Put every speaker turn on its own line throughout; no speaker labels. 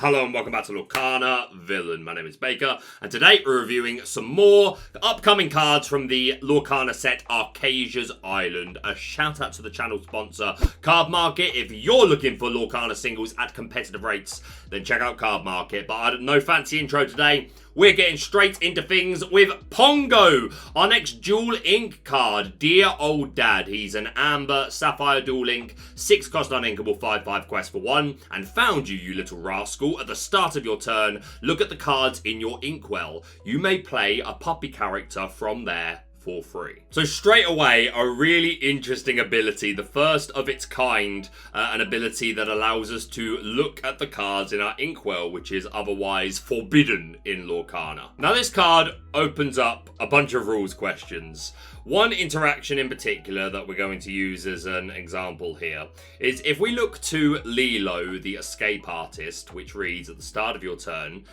Hello and welcome back to Lorcana Villain. My name is Baker, and today we're reviewing some more upcoming cards from the Lorcana Set Archazia's Island. A shout out to the channel sponsor, Cardmarket. If you're looking for Lorcana singles at competitive rates, then check out Cardmarket. But no fancy intro today. We're getting straight into things with Pongo, our next Dual Ink card. Dear Old Dad. He's an Amber Sapphire Dual Ink, 6 cost uninkable, 5/5 quest for 1, and found you, you little rascal. At the start of your turn, look at the cards in your inkwell. You may play a puppy character from there for free. So straight away, a really interesting ability, the first of its kind, an ability that allows us to look at the cards in our inkwell, which is otherwise forbidden in Lorcana. Now this card opens up a bunch of rules questions. One interaction in particular that we're going to use as an example here is if we look to Lilo, the escape artist, which reads at the start of your turn,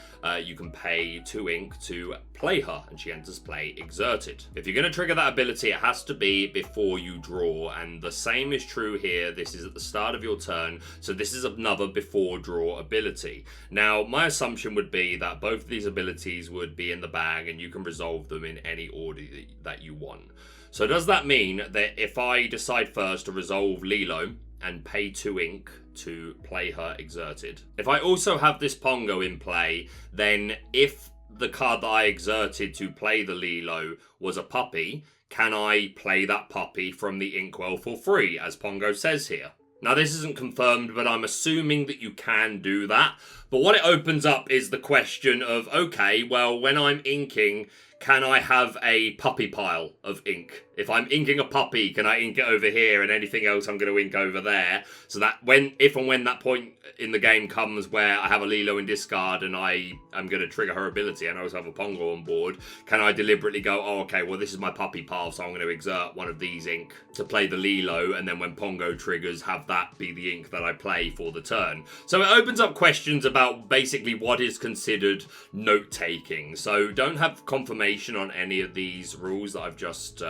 you can pay 2 ink to play her, and she enters play exerted. If you're going to trigger that ability, it has to be before you draw, and the same is true here. This is at the start of your turn, so this is another before draw ability. Now, my assumption would be that both of these abilities would be in the bag, and you can resolve them in any order that you want. So does that mean that if I decide first to resolve Lilo and pay 2 ink to play her exerted, if I also have this Pongo in play, then if the card that I exerted to play the Lilo was a puppy, can I play that puppy from the inkwell for free, as Pongo says here? Now this isn't confirmed, but I'm assuming that you can do that. But what it opens up is the question of, okay, well, when I'm inking, can I have a puppy pile of ink? If I'm inking a puppy, can I ink it over here, and anything else I'm going to ink over there? So that if and when that point in the game comes where I have a Lilo in discard and I'm going to trigger her ability and I also have a Pongo on board, can I deliberately go, oh, okay, well, this is my puppy pile, so I'm going to exert one of these ink to play the Lilo, and then when Pongo triggers, have that be the ink that I play for the turn. So it opens up questions about basically what is considered note-taking. So don't have confirmation on any of these rules that I've just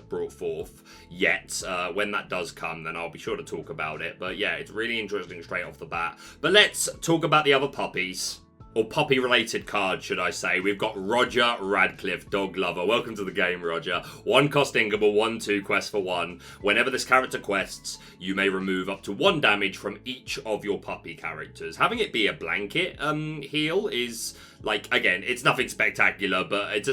brought forth yet. When that does come, then I'll be sure to talk about it. But yeah, it's really interesting straight off the bat. But let's talk about the other puppies. Or puppy-related cards, should I say. We've got Roger Radcliffe, Dog Lover. Welcome to the game, Roger. 1 cost inkable, 1/2 quest for 1. Whenever this character quests, you may remove up to 1 damage from each of your puppy characters. Having it be a blanket heal is, like, again, it's nothing spectacular, but it's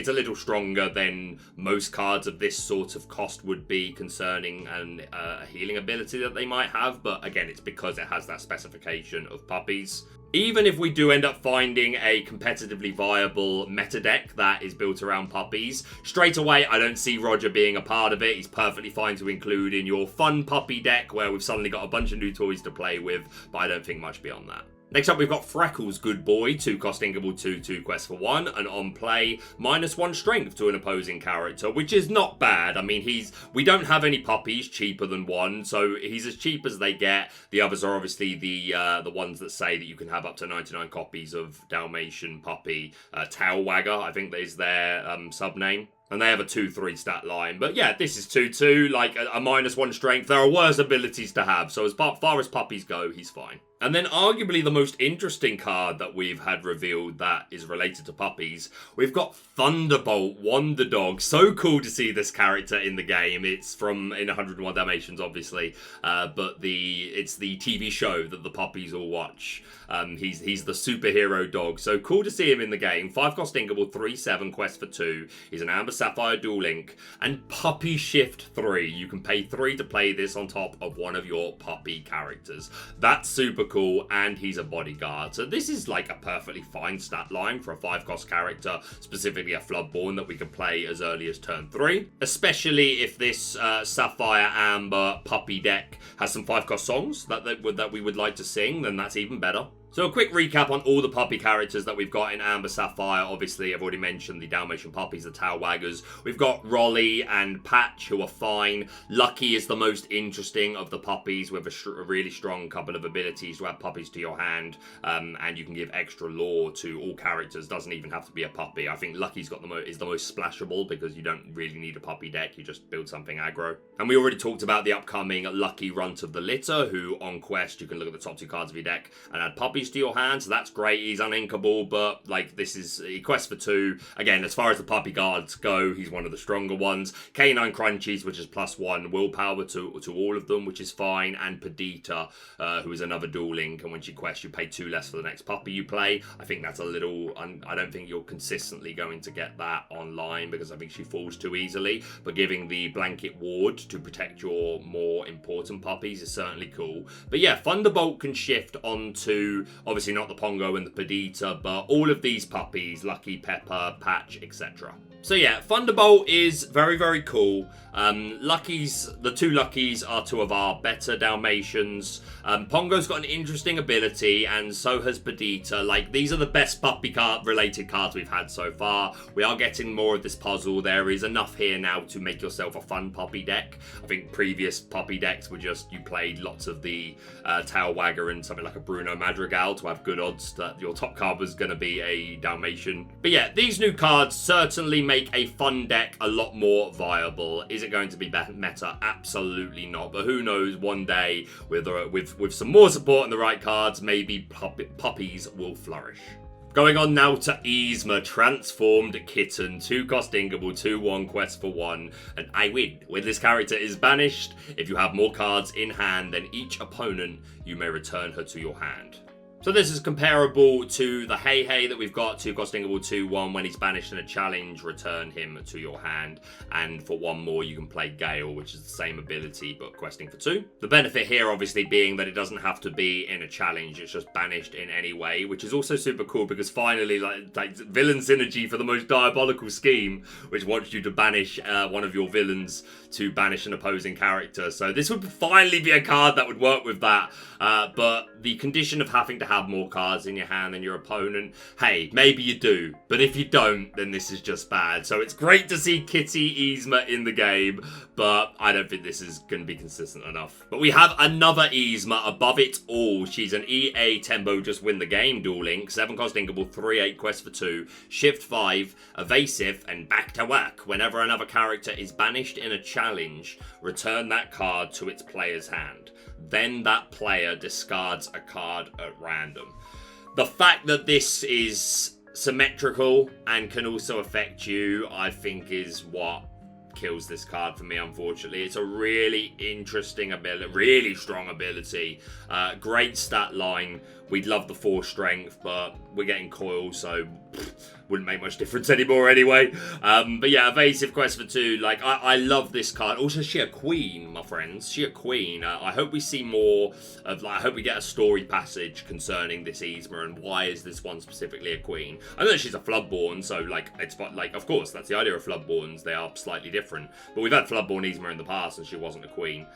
a little stronger than most cards of this sort of cost would be concerning a healing ability that they might have. But again, it's because it has that specification of puppies. Even if we do end up finding a competitively viable meta deck that is built around puppies, straight away I don't see Roger being a part of it. He's perfectly fine to include in your fun puppy deck where we've suddenly got a bunch of new toys to play with, but I don't think much beyond that. Next up, we've got Freckles, Good Boy, 2 cost inkable, 2/2 quest for 1, and on play, -1 strength to an opposing character, which is not bad. I mean, we don't have any puppies cheaper than 1, so he's as cheap as they get. The others are obviously the ones that say that you can have up to 99 copies of Dalmatian puppy. Tail Wagger, I think that is their sub-name. And they have a 2/3 stat line. But yeah, this is 2/2, like a -1 strength. There are worse abilities to have, so as far as puppies go, he's fine. And then arguably the most interesting card that we've had revealed that is related to puppies, we've got Thunderbolt, Wonder Dog. So cool to see this character in the game. It's from in 101 Dalmatians, obviously, but it's the TV show that the puppies all watch. He's the superhero dog. So cool to see him in the game. 5 cost inkable, 3/7 quest for 2. He's an Amber Sapphire Dual Ink, and Puppy Shift 3. You can pay 3 to play this on top of one of your puppy characters. That's super cool, and he's a bodyguard. So this is like a perfectly fine stat line for a 5 cost character, specifically a Floodborn that we can play as early as turn 3. Especially if this Sapphire Amber puppy deck has some 5 cost songs that we would like to sing, then that's even better. So a quick recap on all the puppy characters that we've got in Amber Sapphire. Obviously, I've already mentioned the Dalmatian puppies, the Tail Waggers. We've got Rolly and Patch, who are fine. Lucky is the most interesting of the puppies, with a really strong couple of abilities to add puppies to your hand, and you can give extra lore to all characters. Doesn't even have to be a puppy. I think Lucky's got is the most splashable, because you don't really need a puppy deck. You just build something aggro. And we already talked about the upcoming Lucky Runt of the Litter, who on quest you can look at the top 2 cards of your deck and add puppies puppies to your hand, so that's great. He's uninkable, but like this is he quests for 2. Again, as far as the puppy cards go, he's one of the stronger ones. Canine Crunchies, which is +1 willpower to all of them, which is fine. And Perdita, who is another dual link, and when she quests, you pay 2 less for the next puppy you play. I think that's a little. I don't think you're consistently going to get that online because I think she falls too easily. But giving the blanket ward to protect your more important puppies is certainly cool. But yeah, Thunderbolt can shift onto obviously not the Pongo and the Perdita, but all of these puppies, Lucky, Pepper, Patch, etc. So yeah, Thunderbolt is very, very cool. Luckies, the 2 Luckies are 2 of our better Dalmatians. Pongo's got an interesting ability, and so has Perdita. Like, these are the best puppy card related cards we've had so far. We are getting more of this puzzle. There is enough here now to make yourself a fun puppy deck. I think previous puppy decks were just, you played lots of the Tail Wagger and something like a Bruno Madrigal to have good odds that your top card was going to be a Dalmatian. But yeah, these new cards certainly make a fun deck a lot more viable. Is it going to be meta? Absolutely not. But who knows, one day with some more support and the right cards, maybe puppies will flourish. Going on now to Yzma, Transformed Kitten, 2-cost Ingable, 2/1 quest for 1, and I win. When this character is banished, if you have more cards in hand than each opponent, you may return her to your hand. So this is comparable to the Hei Hei that we've got, 2-cost Ingable, 2/1. When he's banished in a challenge, return him to your hand. And for 1 more, you can play Gale, which is the same ability, but questing for 2. The benefit here, obviously, being that it doesn't have to be in a challenge. It's just banished in any way, which is also super cool because finally, like villain synergy for the most diabolical scheme, which wants you to banish one of your villains to banish an opposing character. So this would finally be a card that would work with that. But the condition of having to have more cards in your hand than your opponent, hey, maybe you do. But if you don't, then this is just bad. So it's great to see Kitty Yzma in the game, but I don't think this is going to be consistent enough. But we have another Yzma above it all. She's an EA Tempo Just Win the Game dual link, 7-cost Ingable, 3/8 quest for 2, shift 5, evasive, and back to work. Whenever another character is banished in a challenge, return that card to its player's hand. Then that player discards a card at random. The fact that this is symmetrical and can also affect you, I think, is what kills this card for me, unfortunately. It's a really interesting ability, really strong ability, great stat line. We'd love the 4 strength, but we're getting coil, so wouldn't make much difference anymore anyway. But yeah, evasive quest for 2. Like, I love this card. Also, she a queen, my friends. She a queen. I hope we see more of, like, I hope we get a story passage concerning this Yzma and why is this one specifically a queen. I know that she's a Floodborn, so like, it's like, of course, that's the idea of Floodborns. They are slightly different. But we've had Floodborn Yzma in the past and she wasn't a queen.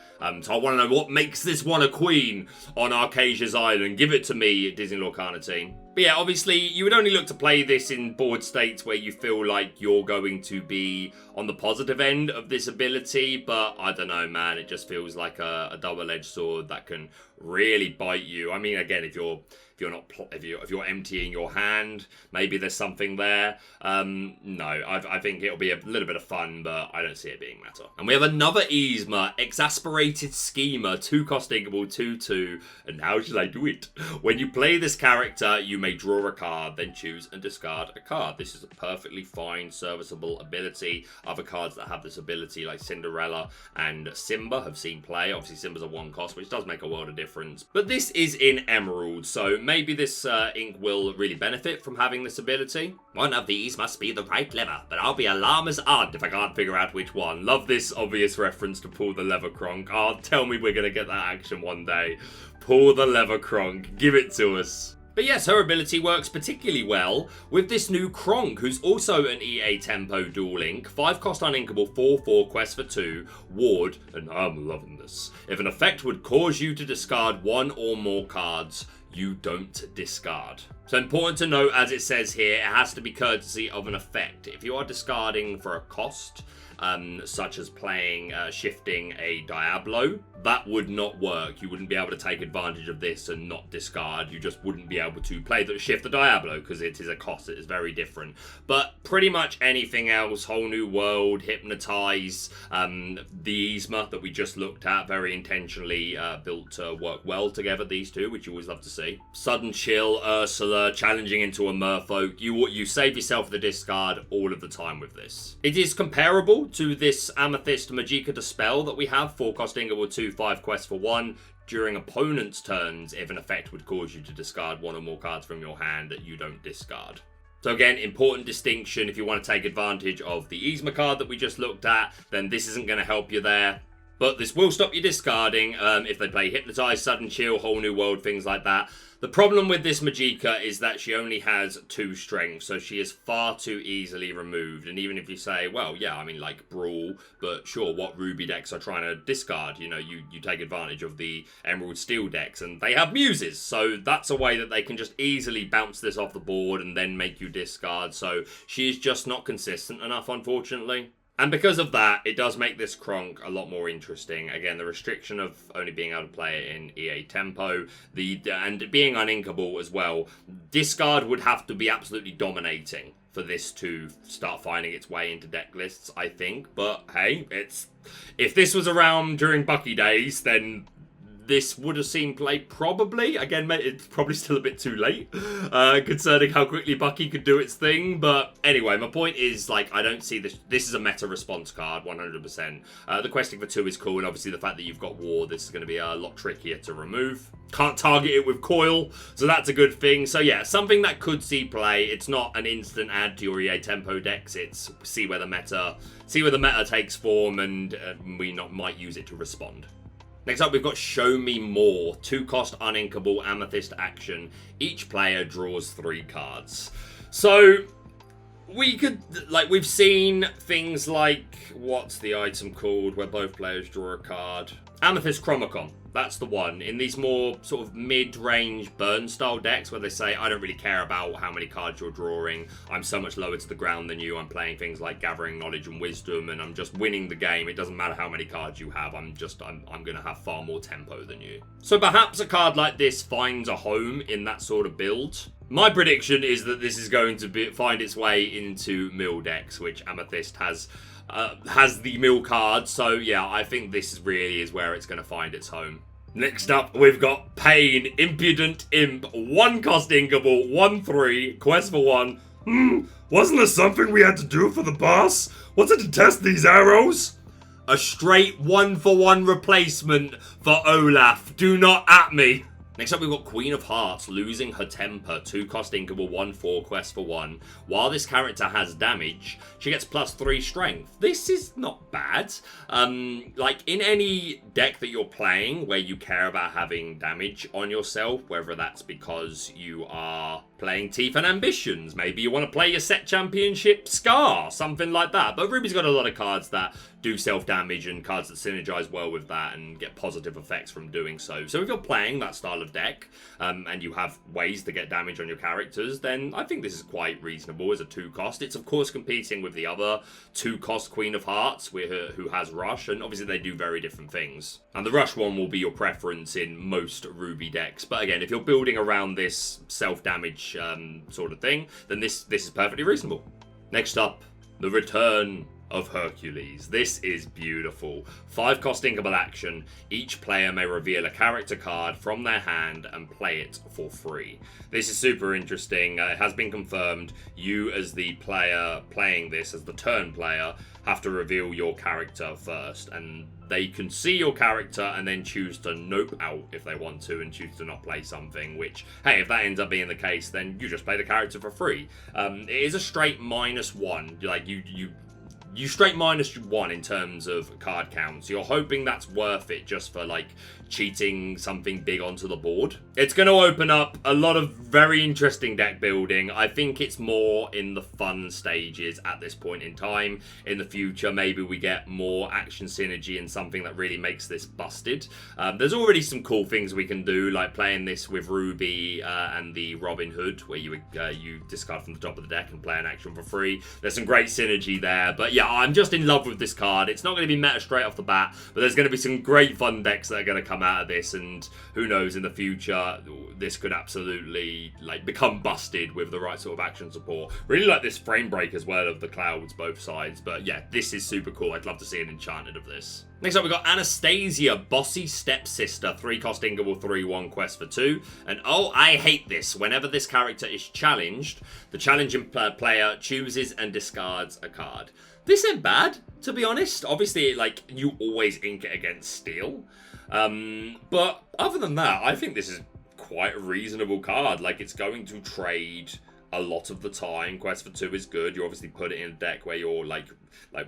So I want to know what makes this one a queen on Archazia's Island. Give it to me, Disney Lorcana team. But yeah, obviously, you would only look to play this in board states where you feel like you're going to be on the positive end of this ability, but I don't know, man, it just feels like a double-edged sword that can really bite you. I mean, again, if you're emptying your hand, maybe there's something there. No, I think it'll be a little bit of fun, but I don't see it being meta. And we have another Yzma, Exasperated Schemer, 2-cost Ingable, 2/2. And how should I do it? When you play this character, you may draw a card, then choose and discard a card. This is a perfectly fine, serviceable ability. Other cards that have this ability, like Cinderella and Simba, have seen play. Obviously, Simba's a 1-cost, which does make a world of difference. But this is in Emerald, so maybe this ink will really benefit from having this ability. One of these must be the right lever, but I'll be a llama's aunt if I can't figure out which one. Love this obvious reference to Pull the Lever Kronk. Oh, tell me we're going to get that action one day. Pull the Lever Kronk. Give it to us. But yes, her ability works particularly well with this new Kronk, who's also an EA Tempo dual link, 5-cost uninkable, 4/4 quest for 2, ward, and I'm loving this. If an effect would cause you to discard 1 or more cards, you don't discard. So important to note, as it says here, it has to be courtesy of an effect. If you are discarding for a cost, such as playing shifting a Diablo, that would not work. You wouldn't be able to take advantage of this and not discard. You just wouldn't be able to shift the Diablo because it is a cost. It is very different. But pretty much anything else, Whole New World, Hypnotize, the Yzma that we just looked at, very intentionally built to work well together, these two, which you always love to see. Sudden Chill, Ursula, challenging into a Merfolk. You save yourself the discard all of the time with this. It is comparable to this Amethyst Magicka Dispel that we have, 4-cost Inglewood 2/5 quest for 1. During opponent's turns, if an effect would cause you to discard one or more cards from your hand that you don't discard. So again, important distinction. If you want to take advantage of the Yzma card that we just looked at, then this isn't going to help you there. But this will stop you discarding if they play Hypnotize, Sudden Chill, Whole New World, things like that. The problem with this Magicka is that she only has 2 strength, so she is far too easily removed. And even if you say, well, yeah, I mean, like, Brawl, but sure, what Ruby decks are trying to discard? You know, you take advantage of the Emerald Steel decks, and they have Muses, so that's a way that they can just easily bounce this off the board and then make you discard. So she is just not consistent enough, unfortunately. And because of that, it does make this Kronk a lot more interesting. Again, the restriction of only being able to play it in EA Tempo, and being uninkable as well. Discard would have to be absolutely dominating for this to start finding its way into deck lists, I think. But hey, if this was around during Bucky days, then this would have seen play probably. Again, it's probably still a bit too late, concerning how quickly Bucky could do its thing. But anyway, my point is, like, I don't see this. This is a meta response card, 100%. The questing for 2 is cool, and obviously the fact that you've got War, this is going to be a lot trickier to remove. Can't target it with Coil, so that's a good thing. So yeah, something that could see play. It's not an instant add to your EA Tempo decks. It's see where the meta takes form, and we might use it to respond. Next up, we've got Show Me More. 2-cost uninkable Amethyst action. Each player draws 3 cards. So we've seen things like, what's the item called where both players draw a card? Amethyst Chromacon. That's the one. In these more sort of mid-range burn-style decks where they say, I don't really care about how many cards you're drawing. I'm so much lower to the ground than you. I'm playing things like Gathering Knowledge and Wisdom, and I'm just winning the game. It doesn't matter how many cards you have. I'm going to have far more tempo than you. So perhaps a card like this finds a home in that sort of build. My prediction is that this is going to find its way into mill decks, which Amethyst has the mill card. So yeah, I think this really is where it's going to find its home. Next up, we've got Pain, Impudent Imp, 1-cost inkable, 1/3, quest for 1. Wasn't there something we had to do for the boss? Was it to test these arrows? A straight 1-for-1 replacement for Olaf. Do not at me. Next up, we've got Queen of Hearts, Losing Her Temper, 2-cost inkable, 1/4, quest for 1. While this character has damage, she gets +3 strength. This is not bad. Like, in any deck that you're playing where you care about having damage on yourself, whether that's because you are playing Teeth and Ambitions, maybe you want to play your set championship Scar, something like that. But Ruby's got a lot of cards that do self-damage and cards that synergize well with that and get positive effects from doing so. So if you're playing that style of deck, and you have ways to get damage on your characters, then I think this is quite reasonable as a 2-cost. It's of course competing with the other 2-cost Queen of Hearts, who has Rush, and obviously they do very different things. And the Rush one will be your preference in most Ruby decks. But again, if you're building around this self-damage sort of thing, then this is perfectly reasonable. Next up, the Return of Hercules. This is beautiful. 5-cost inkable action. Each player may reveal a character card from their hand and play it for free. This is super interesting. It has been confirmed. You, as the player playing this, as the turn player, have to reveal your character first, and they can see your character and then choose to nope out if they want to and choose to not play something, which, hey, if that ends up being the case, then you just play the character for free. It is a straight -1. Like, you straight -1 in terms of card counts. You're hoping that's worth it just for, like, cheating something big onto the board. It's going to open up a lot of very interesting deck building. I think it's more in the fun stages at this point in time. In the future, maybe we get more action synergy and something that really makes this busted. There's already some cool things we can do, like playing this with Ruby and the Robin Hood, where you discard from the top of the deck and play an action for free. There's some great synergy there, but yeah, yeah, I'm just in love with this card. It's not going to be meta straight off the bat, but there's going to be some great fun decks that are going to come out of this, and who knows, in the future, this could absolutely, like, become busted with the right sort of action support. Really like this frame break as well of the clouds both sides, but yeah, this is super cool. I'd love to see an enchanted of this. Next up, we've got Anstasia, Bossy Stepsister, 3-cost Inkable, 3/1 quest for 2. And oh, I hate this. Whenever this character is challenged, the challenging player chooses and discards a card. This ain't bad, to be honest. Obviously, like, you always ink it against steel. But other than that, I think this is quite a reasonable card. Like, it's going to trade a lot of the time. Quest for 2 is good. You obviously put it in a deck where you're like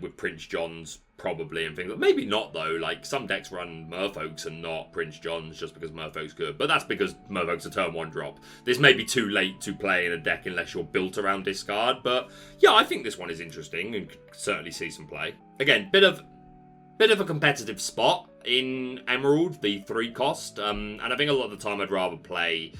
with Prince John's probably and things. Maybe not though. Like, some decks run Merfolks and not Prince John's just because Merfolk's good. But that's because Merfolk's a turn 1 drop. This may be too late to play in a deck unless you're built around discard. But yeah, I think this one is interesting and could certainly see some play. Again, bit of a competitive spot in Emerald, the 3-cost. And I think a lot of the time I'd rather play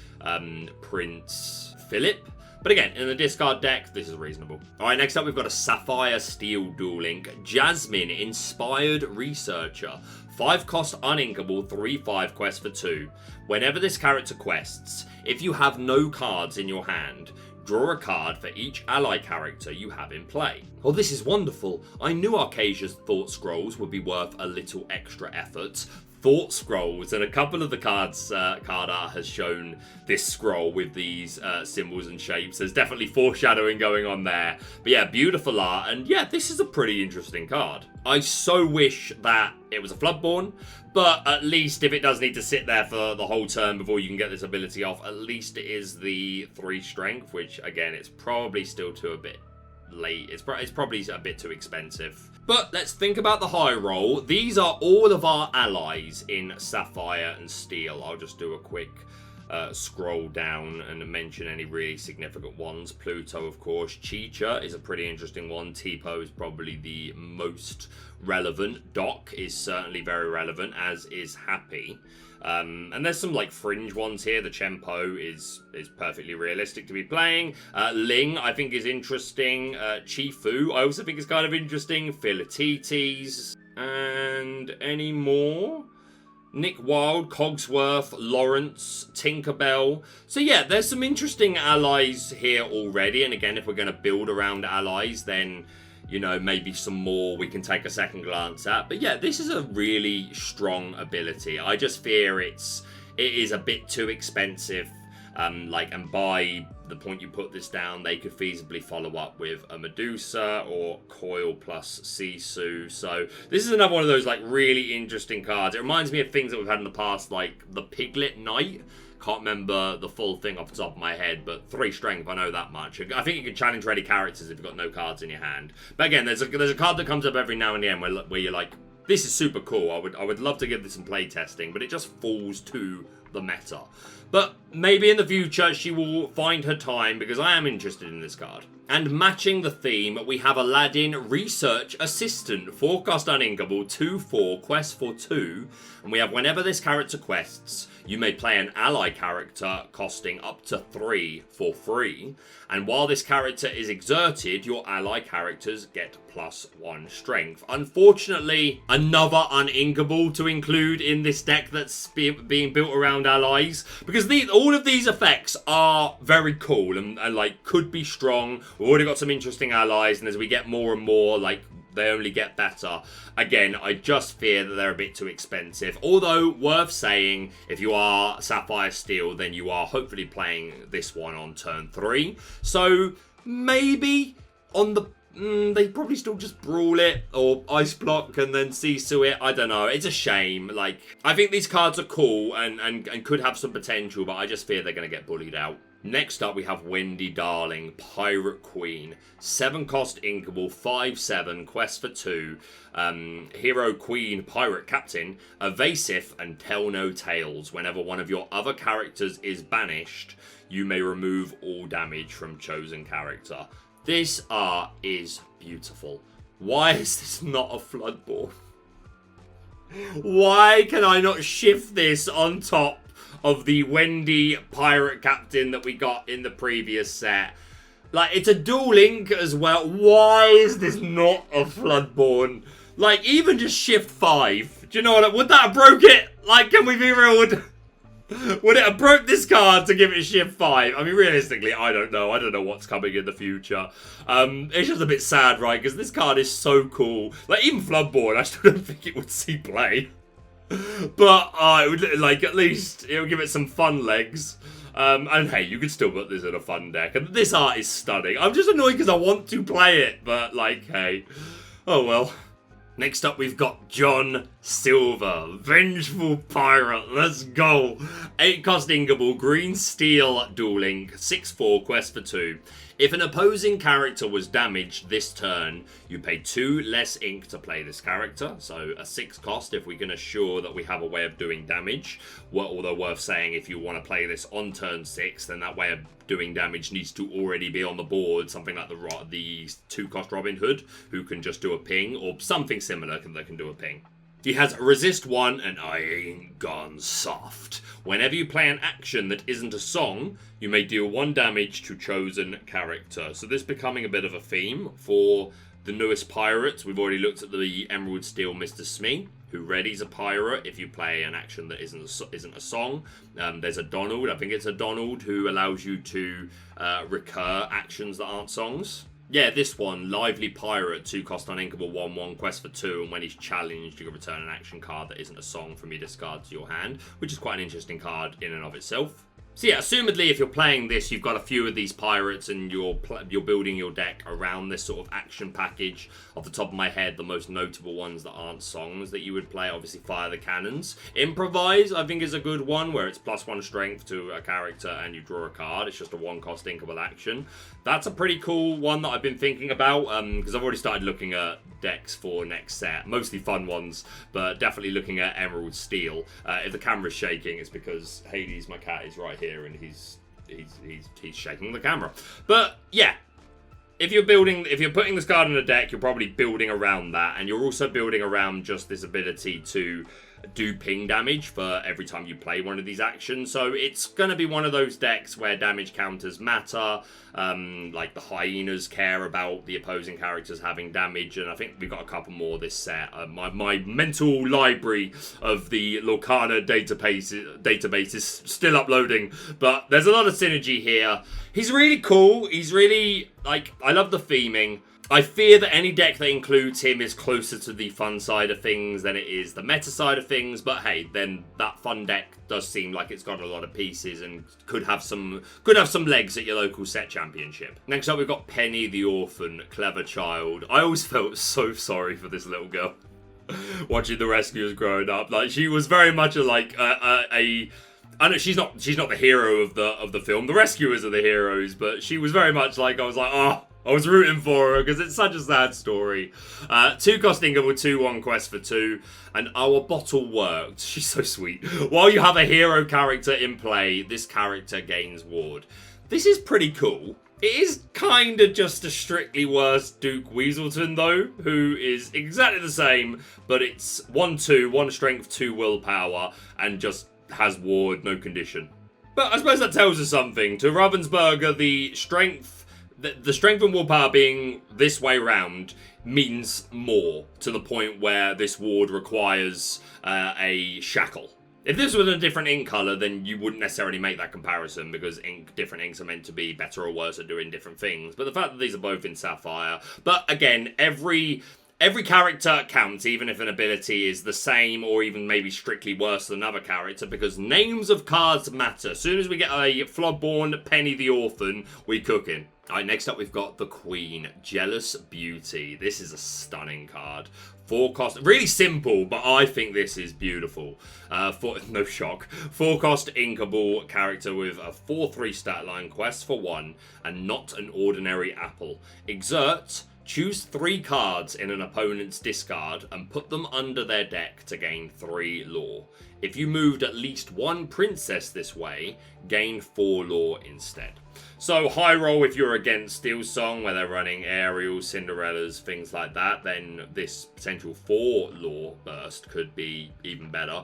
Prince Philip. But again, in the discard deck, this is reasonable. Alright, next up we've got a Sapphire Steel Duel Link. Jasmine, Inspired Researcher. 5-cost uninkable, 3/5 quest for 2. Whenever this character quests, if you have no cards in your hand, draw a card for each ally character you have in play. Oh, this is wonderful. I knew Archasia's Thought Scrolls would be worth a little extra effort. Thought Scrolls, and a couple of the cards, card art has shown this scroll with these symbols and shapes. There's definitely foreshadowing going on there. But yeah, beautiful art, and yeah, this is a pretty interesting card. I so wish that it was a Floodborn, but at least if it does need to sit there for the whole turn before you can get this ability off, at least it is the 3 strength, which again, it's probably still a bit late. It's probably a bit too expensive. But let's think about the high roll. These are all of our allies in Sapphire and Steel. I'll just do a quick scroll down and mention any really significant ones. Pluto, of course. Chicha is a pretty interesting one. Tipo is probably the most relevant. Doc is certainly very relevant, as is Happy. And there's some like fringe ones here. The Chempo is perfectly realistic to be playing. Ling, I think, is interesting. Chifu, I also think is kind of interesting. Philatites. And any more? Nick Wilde, Cogsworth, Lawrence, Tinkerbell. So yeah, there's some interesting allies here already. And again, if we're going to build around allies, then, you know, maybe some more we can take a second glance at. But yeah, this is a really strong ability. I just fear it is a bit too expensive. And by the point you put this down, they could feasibly follow up with a Medusa or Coil plus Sisu. So this is another one of those like really interesting cards. It reminds me of things that we've had in the past, like the Piglet Knight. Can't remember the full thing off the top of my head, but 3 strength, I know that much. I think you can challenge ready characters if you've got no cards in your hand. But again, there's a card that comes up every now and then where you're like, this is super cool. I would love to give this some play testing, but it just falls to the meta. But maybe in the future she will find her time, because I am interested in this card. And matching the theme, we have Aladdin Research Assistant, 4-cost uninkable, 2/4 quest for 2. And we have whenever this character quests, you may play an ally character costing up to 3 for free. And while this character is exerted, your ally characters get +1 strength. Unfortunately, another uninkable to include in this deck that's being built around allies. Because all of these effects are very cool and like could be strong. We've already got some interesting allies, and as we get more and more, like, they only get better. Again, I just fear that they're a bit too expensive. Although, worth saying, if you are Sapphire Steel, then you are hopefully playing this one on turn 3. So, maybe on the... they probably still just Brawl it, or Ice Block, and then Sisu it. I don't know. It's a shame. Like, I think these cards are cool and could have some potential, but I just fear they're going to get bullied out. Next up, we have Wendy Darling, Pirate Queen. 7-cost inkable, 5/7, quest for 2. Hero, Queen, Pirate Captain, evasive, and tell no tales. Whenever one of your other characters is banished, you may remove all damage from chosen character. This art is beautiful. Why is this not a Floodborn? Why can I not shift this on top of the Wendy Pirate Captain that we got in the previous set? Like, it's a dual link as well. Why is this not a Floodborn? Like, even just shift 5. Do you know what? Would that have broke it? Like, can we be real? Would it have broke this card to give it shift 5? I mean, realistically, I don't know. I don't know what's coming in the future. It's just a bit sad, right? Because this card is so cool. Like, even Floodborn, I still don't think it would see play. But it would, like, at least it would give it some fun legs. And hey, you could still put this in a fun deck. And this art is stunning. I'm just annoyed because I want to play it. But, like, hey. Oh, well. Next up, we've got John Silver. Vengeful Pirate. Let's go. 8 cost inkable, green steel dual link, 6/4, quest for 2. If an opposing character was damaged this turn, you pay 2 less ink to play this character. So a 6 cost if we can assure that we have a way of doing damage. Although worth saying, if you want to play this on turn 6, then that way of doing damage needs to already be on the board. Something like the 2 cost Robin Hood, who can just do a ping, or something similar that can do a ping. He has resist 1 and I ain't gone soft. Whenever you play an action that isn't a song, you may deal 1 damage to chosen character. So this becoming a bit of a theme for the newest pirates. We've already looked at the Emerald Steel Mr. Smee, who readies a pirate if you play an action that isn't a song. There's a Donald, I think it's a Donald, who allows you to recur actions that aren't songs. Yeah, this one, Lively Pirate, 2 cost uninkable, 1/1, quest for 2, and when he's challenged, you can return an action card that isn't a song from your discard to your hand, which is quite an interesting card in and of itself. So yeah, assumedly if you're playing this, you've got a few of these pirates and you're building your deck around this sort of action package. Off the top of my head, the most notable ones that aren't songs that you would play, obviously Fire the Cannons. Improvise, I think, is a good one, where it's +1 strength to a character and you draw a card. It's just a 1 cost inkable action. That's a pretty cool one that I've been thinking about, because I've already started looking at decks for next set. Mostly fun ones, but definitely looking at Emerald Steel. If the camera's shaking, it's because Hades, my cat, is right here and he's shaking the camera. But yeah, if you're putting this card in a deck, you're probably building around that, and you're also building around just this ability to do ping damage for every time you play one of these actions. So it's going to be one of those decks where damage counters matter. Like the hyenas care about the opposing characters having damage, and I think we've got a couple more this set. My mental library of the Lorcana database is still uploading, but there's a lot of synergy here. He's really cool. He's really, like, I love the theming. I fear that any deck that includes him is closer to the fun side of things than it is the meta side of things, but hey, then that fun deck does seem like it's got a lot of pieces and could have some legs at your local set championship. Next up, we've got Penny the Orphan, Clever Child. I always felt so sorry for this little girl watching the rescuers growing up. Like, she was very much I know she's not the hero of the film. The rescuers are the heroes, but she was very much like, I was like, oh, I was rooting for her because it's such a sad story. 2 cost inkable, 2/1, quest for 2. And our bottle worked. She's so sweet. While you have a hero character in play, this character gains ward. This is pretty cool. It is kind of just a strictly worse Duke Weaselton, though, who is exactly the same, but it's 1/2, 1 strength, 2 willpower, and just has ward, no condition. But I suppose that tells us something. To Ravensburger, the strength and willpower being this way round means more, to the point where this ward requires a shackle. If this was a different ink colour, then you wouldn't necessarily make that comparison, because different inks are meant to be better or worse at doing different things. But the fact that these are both in Sapphire, but again, every character counts, even if an ability is the same or even maybe strictly worse than another character, because names of cards matter. As soon as we get a Floodborn Penny the Orphan, we cooking. Alright, next up we've got the Queen, Jealous Beauty. This is a stunning card. 4 cost, really simple, but I think this is beautiful. No shock. 4 cost inkable character with a 4/3 stat line, quest for 1, and not an ordinary apple. Exert. Choose 3 cards in an opponent's discard and put them under their deck to gain 3 lore. If you moved at least 1 princess this way, gain 4 lore instead. So high roll if you're against Steel Song, where they're running Ariel, Cinderellas, things like that, then this potential 4 lore burst could be even better.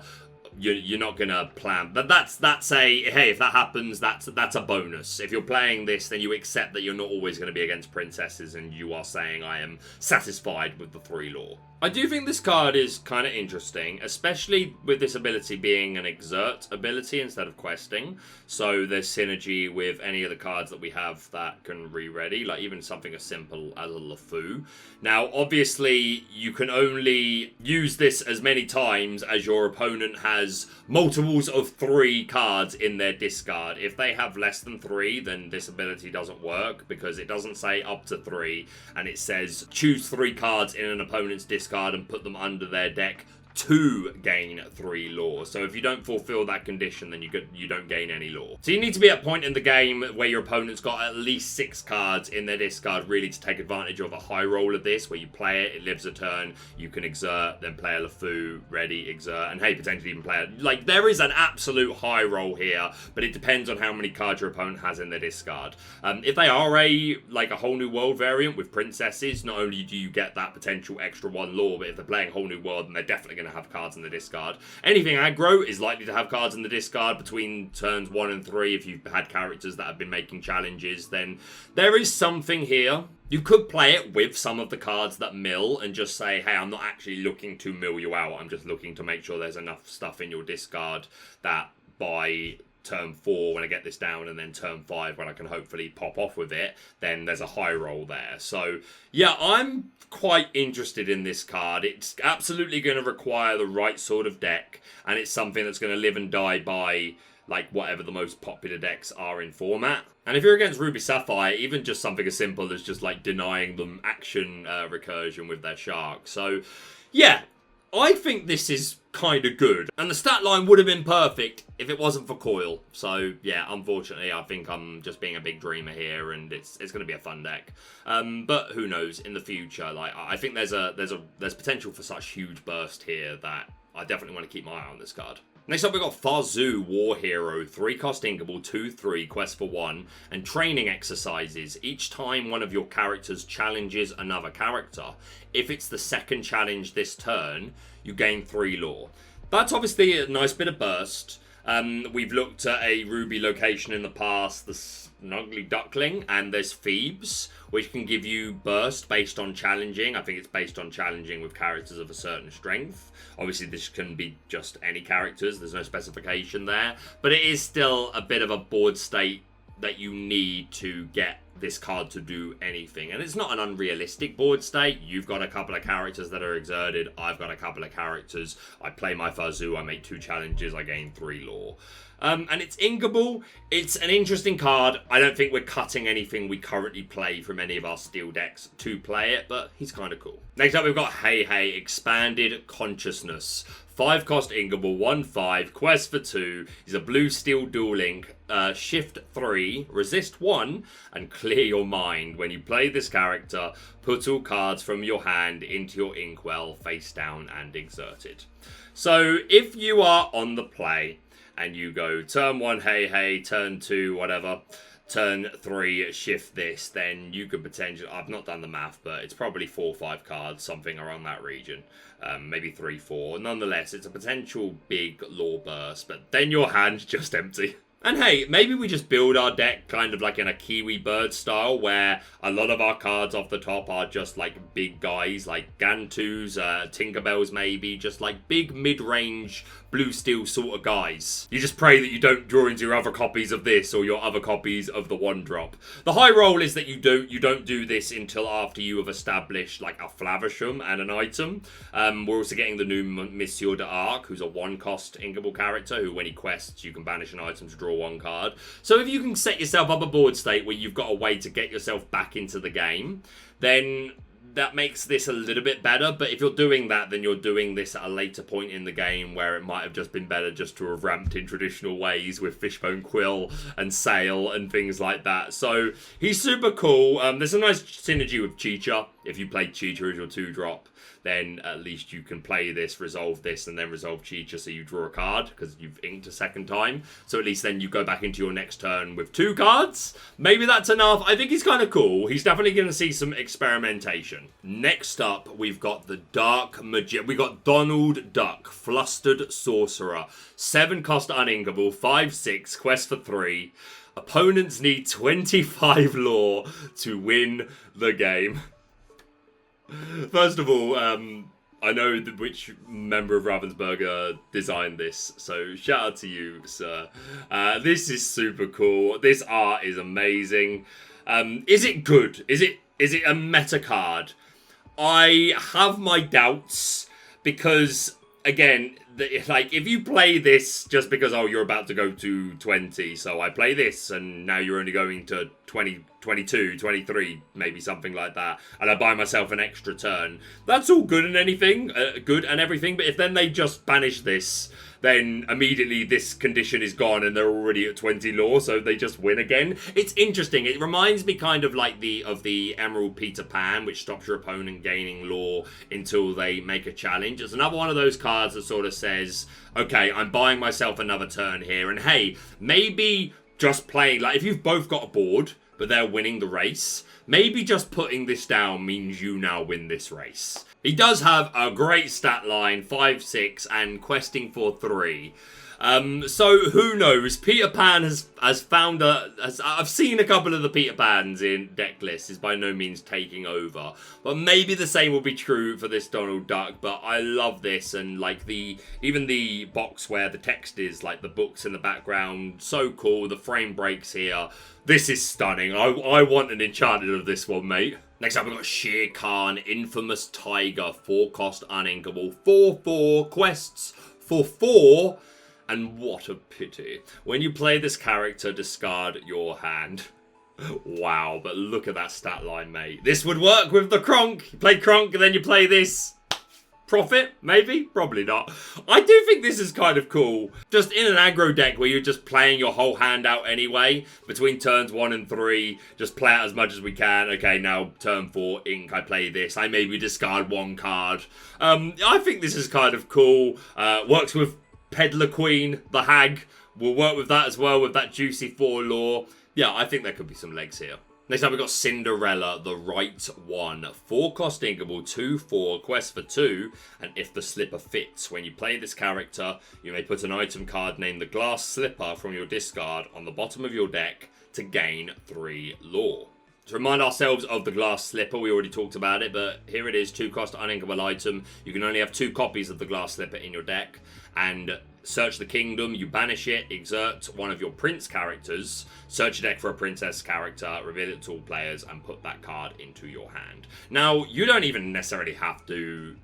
you're not gonna plan. But that's a, hey, if that happens, that's a bonus. If you're playing this, then you accept that you're not always going to be against princesses, and you are saying, I am satisfied with the 3 lore. I do think this card is kind of interesting, especially with this ability being an exert ability instead of questing. So there's synergy with any of the cards that we have that can re-ready, like even something as simple as a LeFou. Now, obviously, you can only use this as many times as your opponent has multiples of 3 cards in their discard. If they have less than 3, then this ability doesn't work, because it doesn't say up to 3, and it says choose 3 cards in an opponent's discard and put them under their deck to gain 3 lore. So if you don't fulfill that condition, then you don't gain any lore. So you need to be at a point in the game where your opponent's got at least 6 cards in their discard, really, to take advantage of a high roll of this, where you play it, it lives a turn, you can exert, then play a LeFou, ready, exert, and hey, potentially even play it. Like, there is an absolute high roll here, but it depends on how many cards your opponent has in their discard. If they are a whole new world variant with princesses, not only do you get that potential extra 1 lore, but if they're playing whole new world, then they're definitely going to have cards in the discard. Anything aggro is likely to have cards in the discard between turns 1 and 3. If you've had characters that have been making challenges, then there is something here. You could play it with some of the cards that mill and just say, hey, I'm not actually looking to mill you out, I'm just looking to make sure there's enough stuff in your discard that by turn 4 when I get this down, and then turn 5 when I can hopefully pop off with it, then there's a high roll there. So yeah, I'm quite interested in this card. It's absolutely going to require the right sort of deck, and it's something that's going to live and die by like whatever the most popular decks are in format. And if you're against Ruby Sapphire, even just something as simple as just like denying them action recursion with their shark. So yeah, I think this is kind of good. And the stat line would have been perfect if it wasn't for Coil. So yeah, unfortunately, I think I'm just being a big dreamer here, and it's going to be a fun deck. But who knows in the future? Like, I think there's potential for such huge burst here that I definitely want to keep my eye on this card. Next up, we've got Farzu, War Hero, 3-cost inkable, 2/3, quest for 1, and training exercises. Each time one of your characters challenges another character, if it's the second challenge this turn, you gain 3 lore. That's obviously a nice bit of burst. We've looked at a Ruby location in the past, the Snuggly Duckling, and there's Phoebes, which can give you burst based on challenging. I think it's based on challenging with characters of a certain strength. Obviously, this can be just any characters. There's no specification there. But it is still a bit of a board state that you need to get this card to do anything. And it's not an unrealistic board state. You've got a couple of characters that are exerted. I've got a couple of characters. I play my Farzu. I make 2 challenges. I gain 3 lore. And it's inkable. It's an interesting card. I don't think we're cutting anything we currently play from any of our steel decks to play it, but he's kind of cool. Next up, we've got Hei Hei, Expanded Consciousness. 5-cost inkable, 1/5, quest for 2. He's a blue steel dual link. Shift 3, resist 1, and clear your mind. When you play this character, put all cards from your hand into your inkwell, face down and exerted. So if you are on the play, and you go turn 1, Hei Hei, turn 2, whatever, turn 3, shift this, then you could potentially, I've not done the math, but it's probably 4 or 5 cards, something around that region. Maybe 3, 4. Nonetheless, it's a potential big lore burst, but then your hand's just empty. And hey, maybe we just build our deck kind of like in a Kiwi Bird style, where a lot of our cards off the top are just like big guys, like Gantus, Tinkerbells maybe, just like big mid-range blue steel sort of guys. You just pray that you don't draw into your other copies of this or your other copies of the 1-drop. The high roll is that you don't do this until after you have established like a Flavisham and an item. We're also getting the new Monsieur d'Arc, who's a 1-cost inkable character, who when he quests, you can banish an item to draw 1 card. So if you can set yourself up a board state where you've got a way to get yourself back into the game, then that makes this a little bit better. But if you're doing that, then you're doing this at a later point in the game where it might have just been better just to have ramped in traditional ways with Fishbone Quill and Sail and things like that. So he's super cool. There's a nice synergy with Chicha. If you play Chicha as your 2-drop, then at least you can play this, resolve this, and then resolve Chicha so you draw a card because you've inked a second time. So at least then you go back into your next turn with 2 cards. Maybe that's enough. I think he's kind of cool. He's definitely going to see some experimentation. condition. Next up, we've got the Dark Magician. We got Donald Duck, Flustered Sorcerer. 7 cost uninkable, 5/6, quest for 3. Opponents need 25 lore to win the game. First of all, I know which member of Ravensburger designed this, so shout out to you, sir. This is super cool. This art is amazing. Is it good? Is it a meta card? I have my doubts because, again, like, if you play this just because, oh, you're about to go to 20, so I play this, and now you're only going to 20, 22, 23, maybe something like that, and I buy myself an extra turn. That's all good and everything, but if then they just banish this, then immediately this condition is gone and they're already at 20 lore, so they just win again. It's interesting. It reminds me kind of like of the Emerald Peter Pan, which stops your opponent gaining lore until they make a challenge. It's another one of those cards that sort of says, okay, I'm buying myself another turn here, and hey, maybe just playing, like, if you've both got a board, but they're winning the race, maybe just putting this down means you now win this race. He does have a great stat line, 5/6, and questing for 3. So who knows? Peter Pan has found I've seen a couple of the Peter Pans in deck lists. Is by no means taking over, but maybe the same will be true for this Donald Duck. But I love this, and like even the box where the text is, like the books in the background, so cool. The frame breaks here. This is stunning. I want an enchanted of this one, mate. Next up, we've got Shere Khan, Infamous Tiger, 4 cost uninkable, 4/4 quests for 4. And what a pity. When you play this character, discard your hand. Wow, but look at that stat line, mate. This would work with the Kronk. You play Kronk and then you play this. Profit? Maybe? Probably not. I do think this is kind of cool. Just in an aggro deck where you're just playing your whole hand out anyway, between turns 1 and 3, just play out as much as we can. Okay, now turn 4, ink, I play this. I maybe discard 1 card. I think this is kind of cool. Works with Peddler Queen, the Hag. Will work with that as well, with that juicy 4 lore. Yeah, I think there could be some legs here. Next up, we've got Cinderella, the Right One. 4 cost inkable, 2/4, quest for 2, and if the slipper fits. When you play this character, you may put an item card named the Glass Slipper from your discard on the bottom of your deck to gain 3 lore. To remind ourselves of the Glass Slipper, we already talked about it, but here it is, 2 cost uninkable item. You can only have 2 copies of the Glass Slipper in your deck, and search the kingdom, you banish it, exert one of your prince characters, search your deck for a princess character, reveal it to all players, and put that card into your hand. Now, you don't even necessarily have to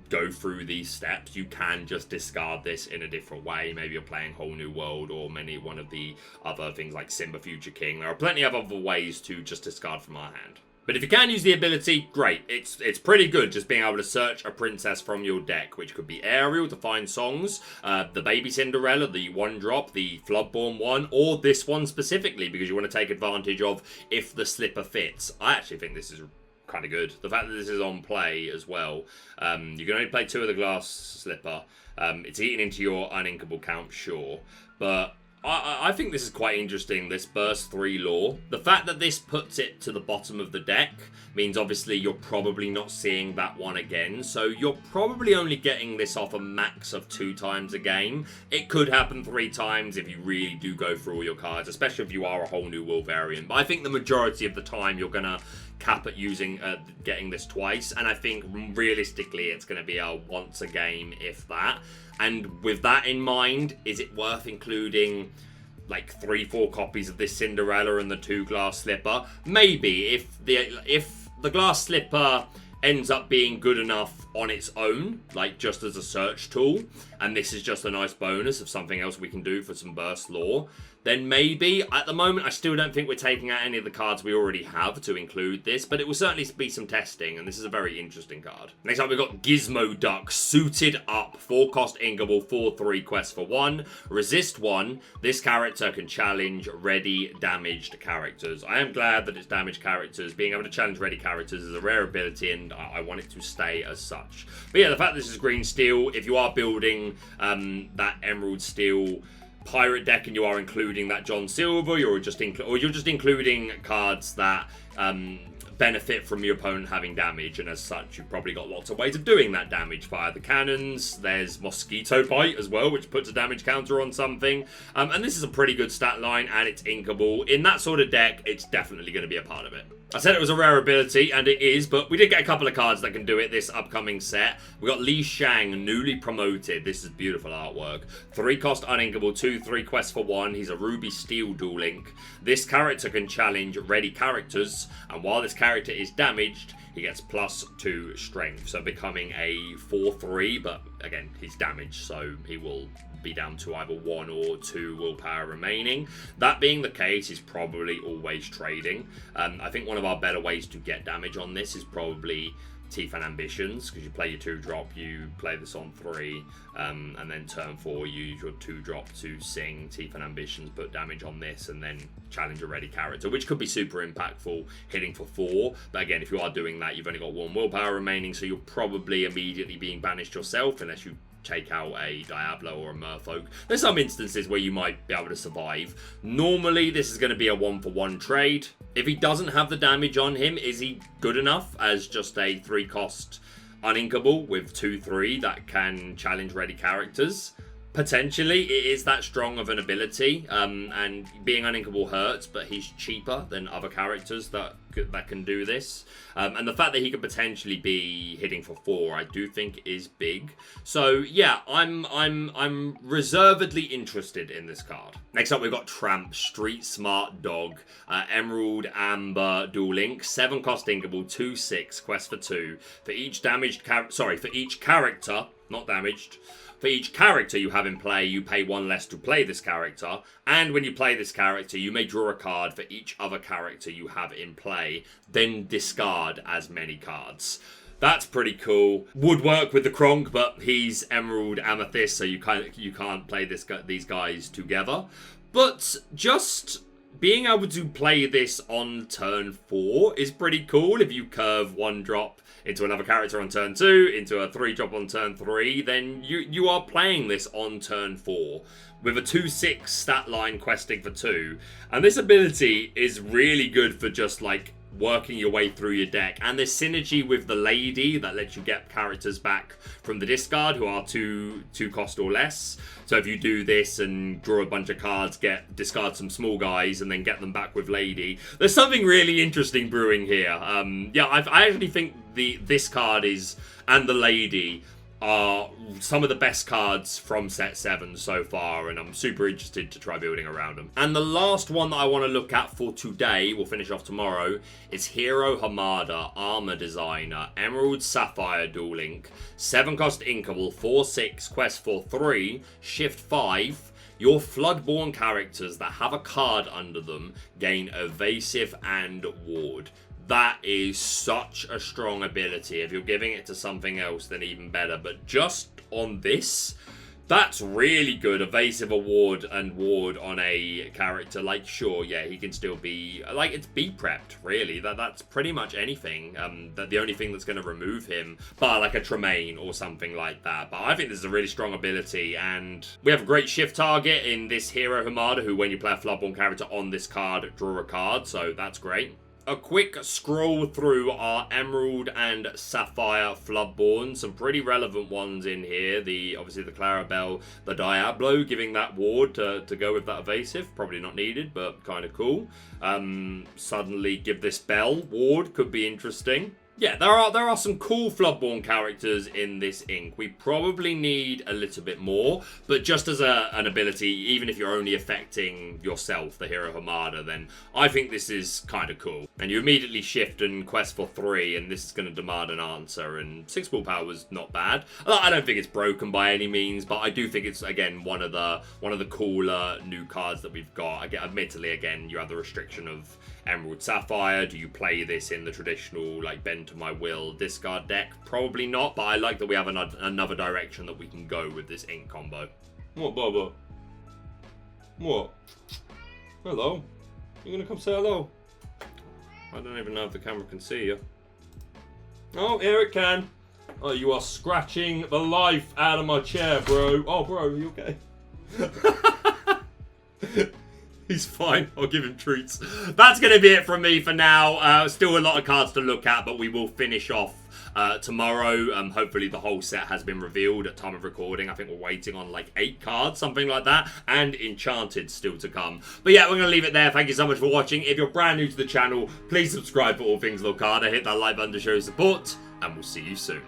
go through these steps. You can just discard this in a different way. Maybe you're playing Whole New World or one of the other things like Simba Future King. There are plenty of other ways to just discard from our hand. But if you can use the ability, great. It's pretty good just being able to search a princess from your deck, which could be Ariel to find songs, the Baby Cinderella, the 1-drop, the Floodborn one, or this one specifically because you want to take advantage of if the slipper fits. I actually think this is kind of good. The fact that this is on play as well. You can only play 2 of the Glass Slipper. It's eaten into your uninkable count, sure. But I think this is quite interesting, this burst 3 lore. The fact that this puts it to the bottom of the deck means obviously you're probably not seeing that one again. So you're probably only getting this off a max of 2 times a game. It could happen 3 times if you really do go through all your cards, especially if you are a Whole New World variant. But I think the majority of the time you're going to cap at using getting this twice, and I think realistically it's going to be a once a game, if that. And with that in mind, is it worth including like 3-4 copies of this Cinderella and the 2 Glass Slipper? Maybe, if the Glass Slipper ends up being good enough on its own, like just as a search tool, and this is just a nice bonus of something else we can do for some burst lore, then maybe. At the moment, I still don't think we're taking out any of the cards we already have to include this, but it will certainly be some testing, and this is a very interesting card. Next up, we've got Gizmoduck, Suited Up, 4 cost inkable, 4/3, quest for 1. Resist 1. This character can challenge ready damaged characters. I am glad that it's damaged characters. Being able to challenge ready characters is a rare ability, and I want it to stay as such. But yeah, the fact this is green steel, if you are building that emerald steel pirate deck and you are including that John Silver, you're just including cards that benefit from your opponent having damage, and as such you've probably got lots of ways of doing that damage via the cannons. There's Mosquito Bite as well, which puts a damage counter on something, and this is a pretty good stat line, and it's inkable. In that sort of deck, it's definitely going to be a part of it. I said it was a rare ability, and it is, but we did get a couple of cards that can do it this upcoming set. We got Shang, newly promoted. This is beautiful artwork. 3 cost uninkable, 2/3 quest for 1. He's a Ruby Steel Dual Link. This character can challenge ready characters, and while this character is damaged, he gets +2 strength, so becoming a 4/3, but again, he's damaged, so he will be down to either 1 or 2 willpower remaining. That being the case, he's probably always trading. I think one of our better ways to get damage on this is probably Teeth and Ambitions, because you play your 2-drop, you play this on 3, and then turn 4 you use your 2-drop to sing Teeth and Ambitions, put damage on this, and then challenge a ready character, which could be super impactful hitting for 4. But again, if you are doing that, you've only got 1 willpower remaining, so you're probably immediately being banished yourself unless you take out a Diablo or a Merfolk. There's some instances where you might be able to survive. Normally, this is going to be a 1-for-1 trade. If he doesn't have the damage on him, is he good enough as just a 3-cost uninkable with 2/3 that can challenge ready characters? Potentially, it is that strong of an ability, and being uninkable hurts, but he's cheaper than other characters that can do this. And the fact that he could potentially be hitting for 4, I do think is big. So yeah, I'm reservedly interested in this card. Next up, we've got Tramp, Street Smart Dog, Emerald Amber Dual Link, 7 cost inkable, 2/6 quest for 2. For each for each character, not damaged. For each character you have in play, you pay 1 less to play this character, and when you play this character, you may draw a card for each other character you have in play, then discard as many cards. That's pretty cool. Would work with the Kronk, but he's Emerald Amethyst, so you can't play these guys together. But just being able to play this on turn 4 is pretty cool. If you curve 1-drop into another character on turn 2, into a 3-drop on turn 3, then you are playing this on turn 4 with a 2/6 stat line questing for 2. And this ability is really good for just like working your way through your deck, and there's synergy with the Lady that lets you get characters back from the discard who are 2 cost or less. So if you do this and draw a bunch of cards, discard some small guys, and then get them back with Lady, there's something really interesting brewing here. Yeah, I actually think this card and the Lady are some of the best cards from set 7 so far, and I'm super interested to try building around them. And the last one that I want to look at for today, we'll finish off tomorrow, is Hiro Hamada, Armor Designer, Emerald Sapphire Dual Link, 7 cost inkable, 4/6 quest for 3, shift 5. Your Floodborn characters that have a card under them gain Evasive and Ward. That is such a strong ability. If you're giving it to something else, then even better. But just on this, that's really good. Evasive, Ward, and Ward on a character. Like, sure, yeah, he can still be... Like, it's B-prepped, really. That's pretty much anything. The only thing that's going to remove him, bar like a Tremaine or something like that. But I think this is a really strong ability. And we have a great shift target in this Hiro Hamada, who, when you play a Floodborn character on this card, draw a card. So that's great. A quick scroll through our Emerald and Sapphire Floodborn. Some pretty relevant ones in here. Obviously the Clarabelle, the Diablo, giving that ward to go with that evasive. Probably not needed, but kind of cool. Suddenly give this Bell ward, could be interesting. Yeah, there are some cool Floodborn characters in this ink. We probably need a little bit more, but just as an ability, even if you're only affecting yourself, the Hiro Hamada, then I think this is kind of cool. And you immediately shift and quest for 3, and this is going to demand an answer, and 6 willpower was not bad. I don't think it's broken by any means, but I do think it's, again, one of the cooler new cards that we've got. Admittedly, again, you have the restriction of Emerald Sapphire. Do you play this in the traditional, like, bend to my will discard deck? Probably not, but I like that we have another direction that we can go with this ink combo. What, Bubba? What? Hello? You gonna come say hello? I don't even know if the camera can see you. Oh, here it can. Oh, you are scratching the life out of my chair, bro. Oh, bro, are you okay? He's fine. I'll give him treats. That's going to be it from me for now. Still a lot of cards to look at, but we will finish off tomorrow. Hopefully the whole set has been revealed at time of recording. I think we're waiting on like 8 cards, something like that, and Enchanted still to come. But yeah, we're going to leave it there. Thank you so much for watching. If you're brand new to the channel, please subscribe for all things Lorcana. Hit that like button to show your support, and we'll see you soon.